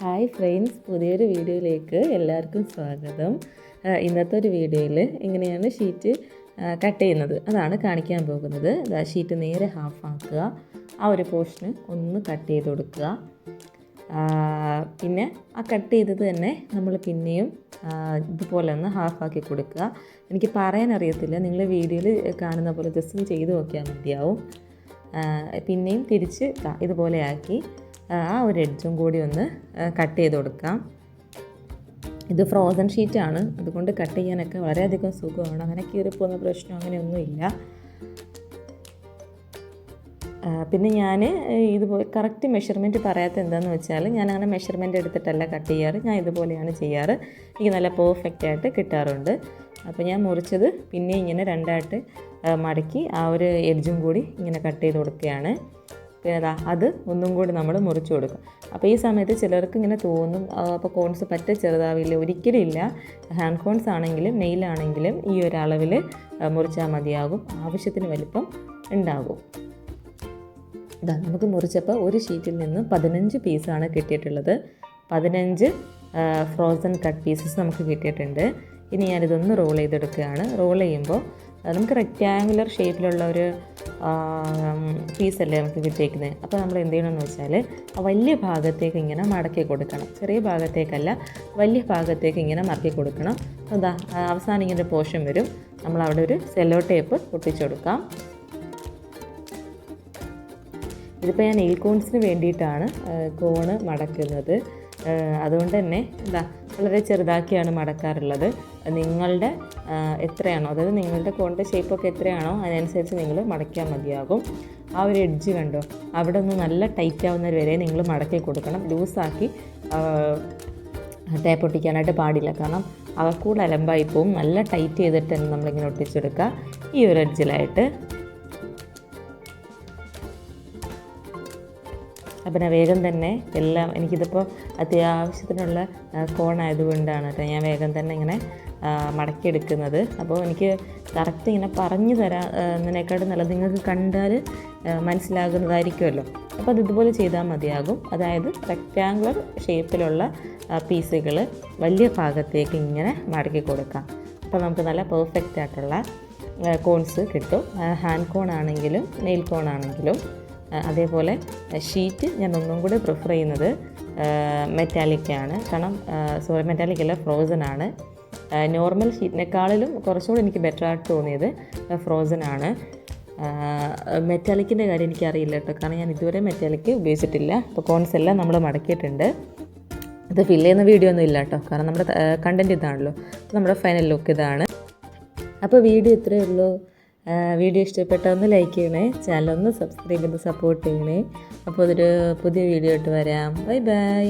Hi friends, പുതിയൊരു വീഡിയോയിലേക്ക് എല്ലാവർക്കും സ്വാഗതം. ഇന്നത്തെ ഒരു വീഡിയോയിൽ എങ്ങനെയാണ് ഷീറ്റ് കട്ട് ചെയ്യുന്നത് അതാണ് കാണിക്കാൻ പോകുന്നത്. ഷീറ്റ് നേരെ ഹാഫ് ആക്കുക, ആ ഒരു പോർഷന് ഒന്ന് കട്ട് ചെയ്ത് കൊടുക്കുക. പിന്നെ ആ കട്ട് ചെയ്തത് തന്നെ നമ്മൾ പിന്നെയും ഇതുപോലെ ഒന്ന് ഹാഫാക്കി കൊടുക്കുക. എനിക്ക് പറയാനറിയത്തില്ല, നിങ്ങൾ വീഡിയോയിൽ കാണുന്ന പോലെ ജസ്റ്റ് ഒന്ന് ചെയ്ത് നോക്കിയാൽ മതിയാവും. പിന്നെയും തിരിച്ച് ഇതുപോലെ ആക്കി ആ ഒരു എഡ്ജും കൂടി ഒന്ന് കട്ട് ചെയ്ത് കൊടുക്കാം. ഇത് ഫ്രോസൺ ഷീറ്റാണ്, അതുകൊണ്ട് കട്ട് ചെയ്യാനൊക്കെ വളരെയധികം സുഖമാണ്. അങ്ങനെ കീറിപ്പോകുന്ന പ്രശ്നം അങ്ങനെയൊന്നുമില്ല. പിന്നെ ഞാൻ ഇതുപോലെ കറക്റ്റ് മെഷർമെൻറ്റ് പറയാത്ത എന്താണെന്ന് വെച്ചാൽ, ഞാൻ അങ്ങനെ മെഷർമെൻറ്റ് എടുത്തിട്ടല്ല കട്ട് ചെയ്യാറ്, ഞാൻ ഇതുപോലെയാണ് ചെയ്യാറ്. എനിക്ക് നല്ല പെർഫെക്റ്റ് ആയിട്ട് കിട്ടാറുണ്ട്. അപ്പോൾ ഞാൻ മുറിച്ചത് പിന്നെ ഇങ്ങനെ രണ്ടായിട്ട് മടക്കി ആ ഒരു എഡ്ജും കൂടി ഇങ്ങനെ കട്ട് ചെയ്ത് കൊടുക്കുകയാണ്. പിന്നെ അത് ഒന്നും കൂടി നമ്മൾ മുറിച്ച് കൊടുക്കും. അപ്പോൾ ഈ സമയത്ത് ചിലർക്ക് ഇങ്ങനെ തോന്നും, അപ്പോൾ കോൺസ് പറ്റ ചെറുതാവില്ല. ഒരിക്കലും ഇല്ല. ഹാൻഡ് കോൺസ് ആണെങ്കിലും നെയിലാണെങ്കിലും ഈ ഒരു അളവിൽ മുറിച്ചാൽ മതിയാകും. ആവശ്യത്തിന് വലിപ്പം ഉണ്ടാകും. നമുക്ക് മുറിച്ചപ്പോൾ ഒരു ഷീറ്റിൽ നിന്ന് 15 പീസാണ് കിട്ടിയിട്ടുള്ളത്. 15 ഫ്രോസൺ കട്ട് പീസസ് നമുക്ക് കിട്ടിയിട്ടുണ്ട്. ഇനി ഞാനിതൊന്ന് റോൾ ചെയ്തെടുക്കുകയാണ്. റോൾ ചെയ്യുമ്പോൾ നമുക്ക് റെക്റ്റാങ്കുലർ ഷേപ്പിലുള്ള ഒരു പീസല്ലേ നമുക്ക് കിട്ടിയിരിക്കുന്നത്. അപ്പോൾ നമ്മൾ എന്ത് ചെയ്യണമെന്ന് വെച്ചാൽ, ആ വലിയ ഭാഗത്തേക്ക് ഇങ്ങനെ മടക്കി കൊടുക്കണം. ചെറിയ ഭാഗത്തേക്കല്ല, വലിയ ഭാഗത്തേക്ക് ഇങ്ങനെ മടക്കി കൊടുക്കണം. അതാ അവസാനം ഇങ്ങനെ പോർഷൻ വരും. നമ്മൾ അവിടെ ഒരു സെല്ലോ ടേപ്പ് ഒട്ടിച്ചു കൊടുക്കാം. ഇതിപ്പോൾ ഞാൻ നെയിൽ കോൺസിന് വേണ്ടിയിട്ടാണ് കോണ് മടക്കുന്നത്. അതുകൊണ്ട് തന്നെ വളരെ ചെറുതാക്കിയാണ് മടക്കാറുള്ളത്. നിങ്ങളുടെ എത്രയാണോ, അതായത് നിങ്ങളുടെ കോണിൻ്റെ ഷേപ്പൊക്കെ എത്രയാണോ അതിനനുസരിച്ച് നിങ്ങൾ മടക്കിയാൽ മതിയാകും. ആ ഒരു എഡ്ജ് കണ്ടോ, അവിടെ ഒന്ന് നല്ല ടൈറ്റ് ആവുന്നത് വരെ നിങ്ങൾ മടക്കി കൊടുക്കണം. ലൂസാക്കി ടേപ്പ് ഒട്ടിക്കാനായിട്ട് പാടില്ല, കാരണം അവ കൂടുതൽ അലമ്പായി പോവും. നല്ല ടൈറ്റ് ചെയ്തിട്ട് തന്നെ നമ്മളിങ്ങനെ ഒട്ടിച്ചെടുക്കുക ഈ ഒരു എഡ്ജിലായിട്ട്. അപ്പം ഞാൻ വേഗം തന്നെ എല്ലാം, എനിക്കിതിപ്പോൾ അത്യാവശ്യത്തിനുള്ള കോണായതുകൊണ്ടാണ് കേട്ടോ ഞാൻ വേഗം തന്നെ ഇങ്ങനെ മടക്കിയെടുക്കുന്നത്. അപ്പോൾ എനിക്ക് കറക്റ്റ് ഇങ്ങനെ പറഞ്ഞു തരാന്നതിനേക്കാളും നല്ലത് നിങ്ങൾക്ക് കണ്ടാൽ മനസ്സിലാകുന്നതായിരിക്കുമല്ലോ. അപ്പോൾ അത് ഇതുപോലെ ചെയ്താൽ മതിയാകും. അതായത് റെക്റ്റാങ്കുലർ ഷേപ്പിലുള്ള പീസുകൾ വലിയ ഭാഗത്തേക്ക് ഇങ്ങനെ മടക്കി കൊടുക്കാം. അപ്പോൾ നമുക്ക് നല്ല പെർഫെക്റ്റ് ആയിട്ടുള്ള കോൺസ് കിട്ടും. ഹാൻഡ് കോൺ ആണെങ്കിലും നെയിൽ കോൺ ആണെങ്കിലും. അതേപോലെ ഷീറ്റ് ഞാൻ ഒന്നും കൂടി പ്രിഫർ ചെയ്യുന്നത് മെറ്റാലിക്കാണ്. കാരണം മെറ്റാലിക് അല്ല, ഫ്രോസൺ ആണ്. നോർമൽ ഷീറ്റിനേക്കാളിലും കുറച്ചുകൂടി എനിക്ക് ബെറ്റർ ആയിട്ട് തോന്നിയത് ഫ്രോസൺ ആണ്. മെറ്റാലിക്കിൻ്റെ കാര്യം എനിക്കറിയില്ല കേട്ടോ, കാരണം ഞാൻ ഇതുവരെ മെറ്റാലിക്ക് ഉപയോഗിച്ചിട്ടില്ല. അപ്പോൾ കോൺസ് എല്ലാം നമ്മൾ മടക്കിയിട്ടുണ്ട്. ഇത് ഫില്ല് ചെയ്യുന്ന വീഡിയോ ഒന്നും ഇല്ല കേട്ടോ, കാരണം നമ്മുടെ കണ്ടൻറ്റ് ഇതാണല്ലോ. നമ്മുടെ ഫൈനൽ ലുക്ക് ഇതാണ്. അപ്പോൾ വീഡിയോ ഇത്രയേ ഉള്ളൂ. വീഡിയോ ഇഷ്ടപ്പെട്ടൊന്ന് ലൈക്ക് ചെയ്യണേ, ചാനലൊന്ന് സബ്സ്ക്രൈബ് ചെയ്ത് സപ്പോർട്ട് ചെയ്യണേ. അപ്പോൾ അതൊരു പുതിയ വീഡിയോ ഇട്ട് വരാം. Bye bye.